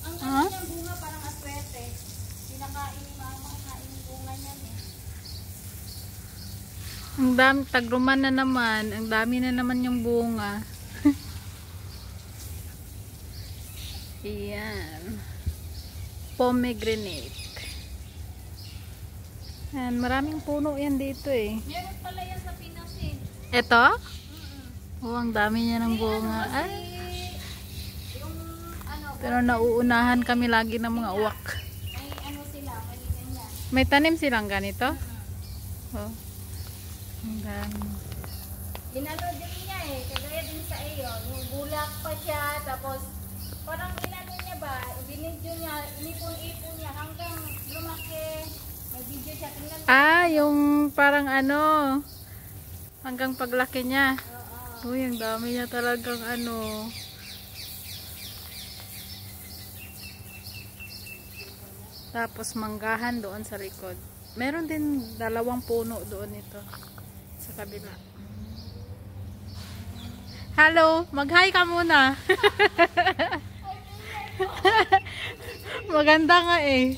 Ang Ah? ganda ng bunga parang aswete. Pinakain ni mama, kain yung bunga niyan eh. Ang dami, tagruman na naman. Ang dami na naman yung bunga. Ayan. Pomegranate. Ayan, maraming puno yan dito eh. Meron pala yan sa Pinas eh. Eto? Mm-mm. Oh, ang dami niya ng bunga. Ano Ay, kasi, yung ano, pero nauunahan kami lagi ng mga uwak. may ano sila, may ganyan. May tanim silang ganito? Oh. Ang dami. Inano din niya eh, kagaya din sa iyo. Yung bulak pa siya, tapos parang inano niya ba, binidyo niya, inipon-ipon niya hanggang lumaki. May video siya, tingnan mo. Ah, yung parang ano, hanggang paglaki niya. Oo. Uy, ang dami niya talagang ano. Tapos manggahan doon sa likod. Meron din 2 puno doon ito sa kabila. Hello, mag-hi ka muna. Maganda nga eh.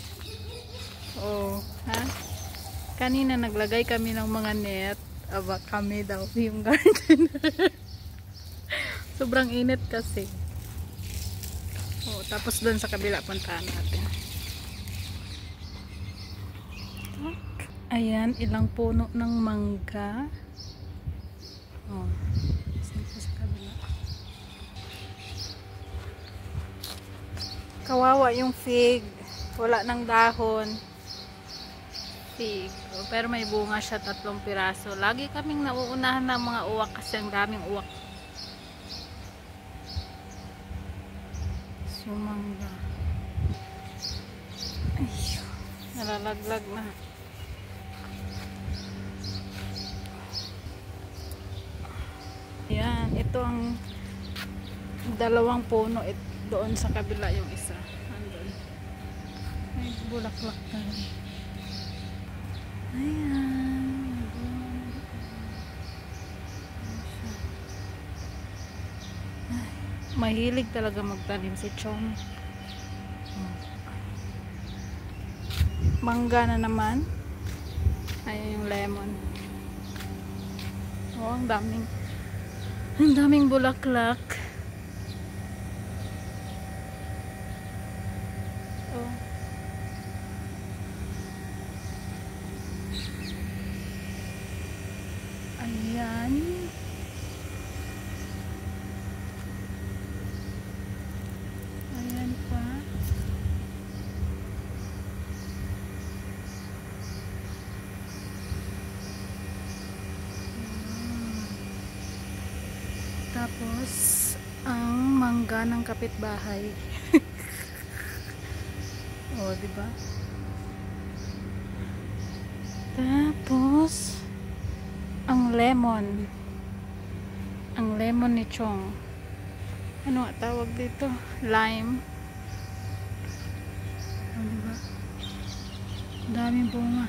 Oh, ha? Kanina naglagay kami ng mga net. Aba, kami daw yung garden. Sobrang init kasi. Oh, tapos doon sa kabila puntahan natin. Ayan, ilang puno ng mangga. Oh, sa kabila. Kawawa yung fig. Wala ng dahon. Fig. Oh, pero may bunga siya, 3 piraso. Lagi kaming nauunahan ng mga uwak kasi ang daming uwak. Sumangga. Ay, nalalaglag na. Yan, ito ang 2 puno. Doon sa kabila yung isa. Andun. May bulaklak na rin. Ayan. Ay, mahilig talaga magtanim si Chong. Mangga na naman. Ayan yung lemon. Oh, ang daming bulaklak. Oh. Ayan. Ayan pa. Tapos ang mangga ng kapitbahay. Oh, di ba? Tapos ang lemon. Ang lemon ni Chong. Ano nga tawag dito? Lime. Oh, di ba? Daming bunga.